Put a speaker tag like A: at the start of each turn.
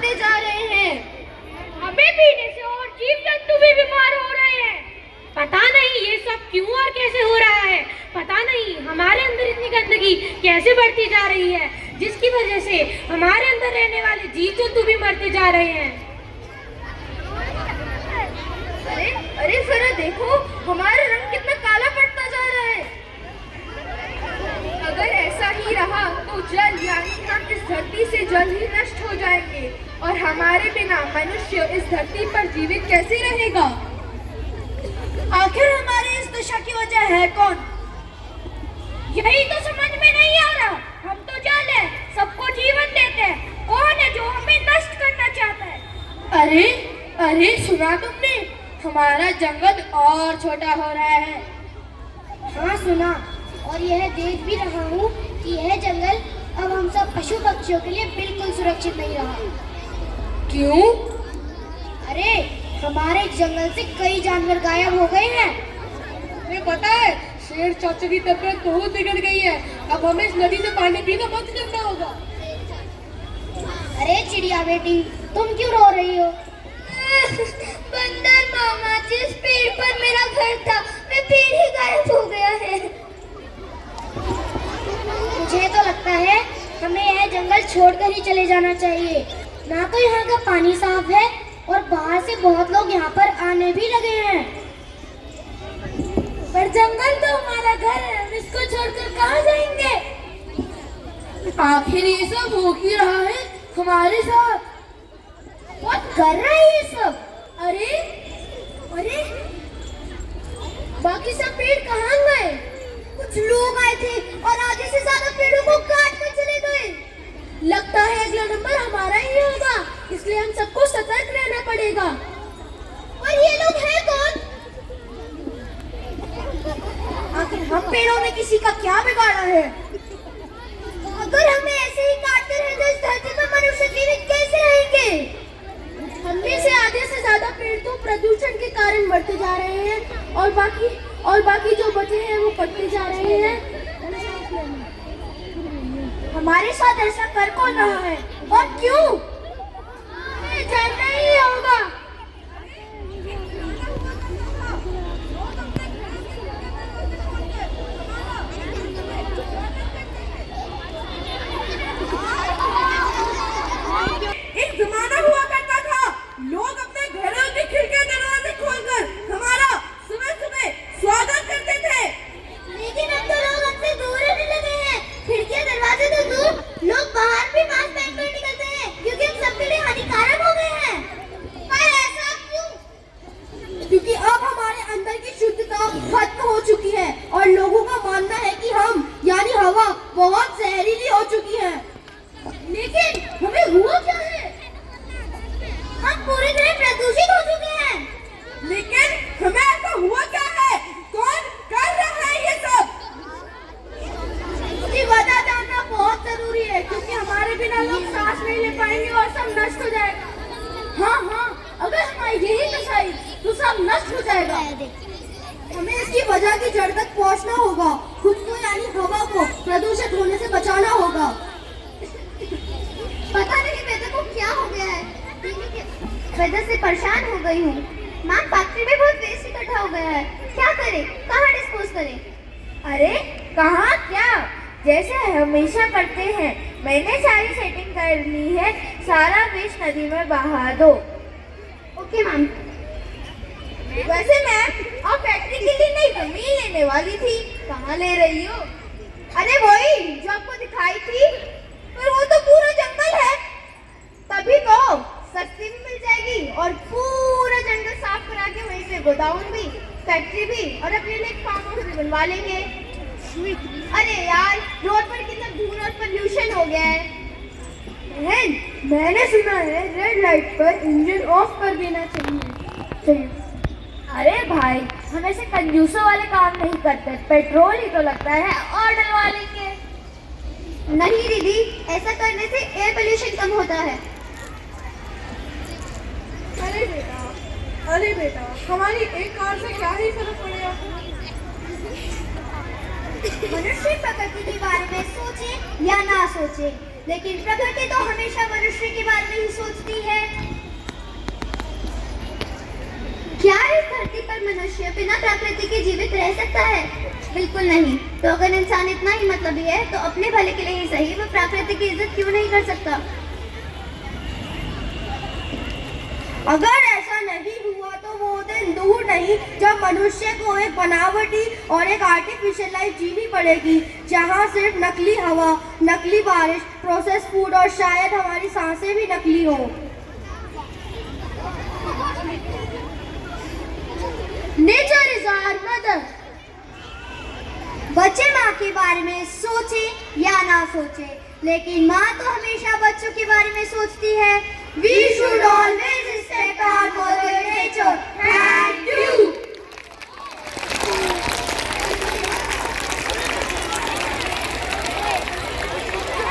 A: होते जा रहे हैं।
B: हमें पीने से और जीव जंतु भी बीमार हो रहे हैं। पता नहीं ये सब क्यों और कैसे हो रहा है। पता नहीं हमारे अंदर इतनी गंदगी कैसे बढ़ती जा रही है, जिसकी वजह से हमारे अंदर रहने वाले जीव जंतु भी मरते जा रहे हैं।
A: अरे अरे जरा देखो, हमारा रंग कितना काला पड़ता जा रहा है। अगर ऐसा ही रहा तो जल यानी हम इस धरती से जल्द ही नष्ट हो जाएंगे और हमारे बिना मनुष्य इस धरती पर जीवित कैसे रहेगा।
B: आखिर हमारी इस दशा की वजह है कौन? यही तो समझ में नहीं आ रहा। हम तो जल है, सबको जीवन देते हैं। कौन है जो हमें नष्ट करना चाहता है?
A: अरे अरे सुना तुमने, हमारा जंगल और छोटा हो रहा है।
C: हाँ सुना, और यह देख भी रहा हूँ कि यह जंगल अब हम सब पशु पक्षियों के लिए बिल्कुल सुरक्षित नहीं रहा।
A: क्यों?
C: अरे हमारे जंगल से कई जानवर गायब हो गए हैं।
A: तुम्हें पता है, शेर चाचा की तबीयत बहुत बिगड़ गई है। अब हमें इस नदी से पानी पीना बंद करना होगा।
C: अरे चिड़िया बेटी, तुम क्यों रो रही हो?
A: बंदर मामा, जिस पेड़ पर मेरा घर था, वह पेड़ ही गायब हो गया है।
C: मुझे तो लगता है हमें यह जंगल छोड़कर ही चले जाना चाहिए। ना तो यहाँ का पानी साफ है और बाहर से बहुत लोग यहाँ पर आने भी लगे हैं।
B: पर जंगल तो हमारा घर है, हम इसको छोड़कर कहाँ जाएंगे?
A: आखिर ये सब हो ही रहा है हमारे साथ।
C: क्या कर रहा है ये सब?
A: अरे अरे बाकी सब पेड़ कहाँ गए? कुछ लोग आए थे और आधे से ज्यादा पेड़ों को काट कर चले गए। लगता है अगला नंबर हमारा ही होगा, इसलिए हम सबको सतर्क रहना पड़ेगा। और ये लोग हैं कौन? आखिर हम पेड़ों में किसी का क्या बिगाड़ा है? अगर हमें ऐसे ही काटते रहे तो इस धरती पर मनुष्य जीवित कैसे रहेंगे? हमने से आधे से ज्यादा पेड़ तो प्रदूषण के कारण बढ़ते जा रहे हैं और बाकी जो बचे हैं वो कटते जा रहे हैं। हमारे साथ ऐसा कर कौन रहा है और क्यों? हमें जानना ही होगा। एक जमाना हुआ करता था, लोग अपने घरों की खिड़कियां दरवाजे खोलकर हमारा सुबह सुबह स्वागत करते थे।
C: लेकिन अब तो लोग हमसे दूर रहने लगे हैं। खिड़कियां दरवाजे तो दूर, लोग बाहर भी मास्क पहनकर निकलते हैं क्योंकि हम सबके लिए हानिकारक हो गए हैं।
A: पर ऐसा क्यों? क्योंकि अब हमारे अंदर की शुद्धता खत्म हो चुकी है और लोगों का मानना है कि हम यानी हवा बहुत जहरीली हो चुकी है। लेकिन हमें हुआ क्या है?
C: हम पूरी तरह प्रदूषित हो चुके हैं।
A: लेकिन हमें ऐसा हुआ क्या है? कौन कर रहा है ये सब? इसकी वजह जानना बहुत जरूरी है, क्योंकि हमारे बिना लोग सांस नहीं ले पाएंगे और सब नष्ट हो जाएगा। हाँ, अगर हमारी यही दशा आई तो सब नष्ट हो जाएगा। हमें इसकी वजह की जड़ तक पहुंचना होगा। खुद को यानी हवा को प्रदूषित होने से बचाना होगा।
C: पता नहीं बेटे को क्या हो गया है, वजह से परेशान हो गई हूँ। माँ, फैक्ट्री में बहुत वेस्ट इकट्ठा हो गया है। क्या करें, कहाँ डिस्पोज करें?
A: अरे कहाँ क्या, जैसे हमेशा करते हैं। मैंने सारी सेटिंग कर ली है, सारा वेस्ट नदी में बहा दो।
C: Okay ma'am.
A: वैसे मैम, आप फैक्ट्री के लिए नई जमीन लेने वाली थी, कहाँ ले रही हो? अरे वही जो आपको दिखाई थी, पर वो तो पूरा जंगल है। तभी तो सस्ती भी मिल जाएगी और पूरा जंगल साफ करा के वहीं पे गोदाम भी, फैक्ट्री भी और अपने लिए एक फार्म हाउस भी बनवा लेंगे। अरे यार, रोड पर कितना धूल और पोल्यूशन हो गया है। मैंने सुना है रेड लाइट पर इंजन ऑफ कर देना चाहिए। अरे भाई, हम ऐसे कंजूसों वाले काम नहीं करते, पेट्रोल ही तो लगता है और डलवा लेंगे।
C: नहीं दीदी, ऐसा करने से एयर पोल्यूशन कम होता है।
A: अरे बेटा, हमारी एक कार से क्या ही फर्क पड़ेगा?
C: मनुष्य प्रकृति के बारे में सोचे या ना सोचे, लेकिन प्रकृति तो हमेशा मनुष्य के बारे में ही सोचती
A: मनुष्य बिना प्रकृति के जीवित रह सकता है? बिल्कुल नहीं। तो अगर इंसान इतना ही मतलबी है तो अपने भले के लिए ही सही वो प्रकृति की इज्जत क्यों नहीं कर सकता?
C: अगर ऐसा नहीं हुआ तो वो दिन दूर नहीं जब मनुष्य को एक बनावटी और एक आर्टिफिशियल लाइफ जीनी पड़ेगी, जहाँ सिर्फ नकली हवा, नकली बारिश, प्रोसेस फूड और शायद हमारी सांसें भी नकली हो। Nature is our mother.
A: बच्चे माँ के बारे में सोचे या ना सोचे, लेकिन माँ तो हमेशा बच्चों के बारे में सोचती है।
C: We should always respect our mother nature. Thank you.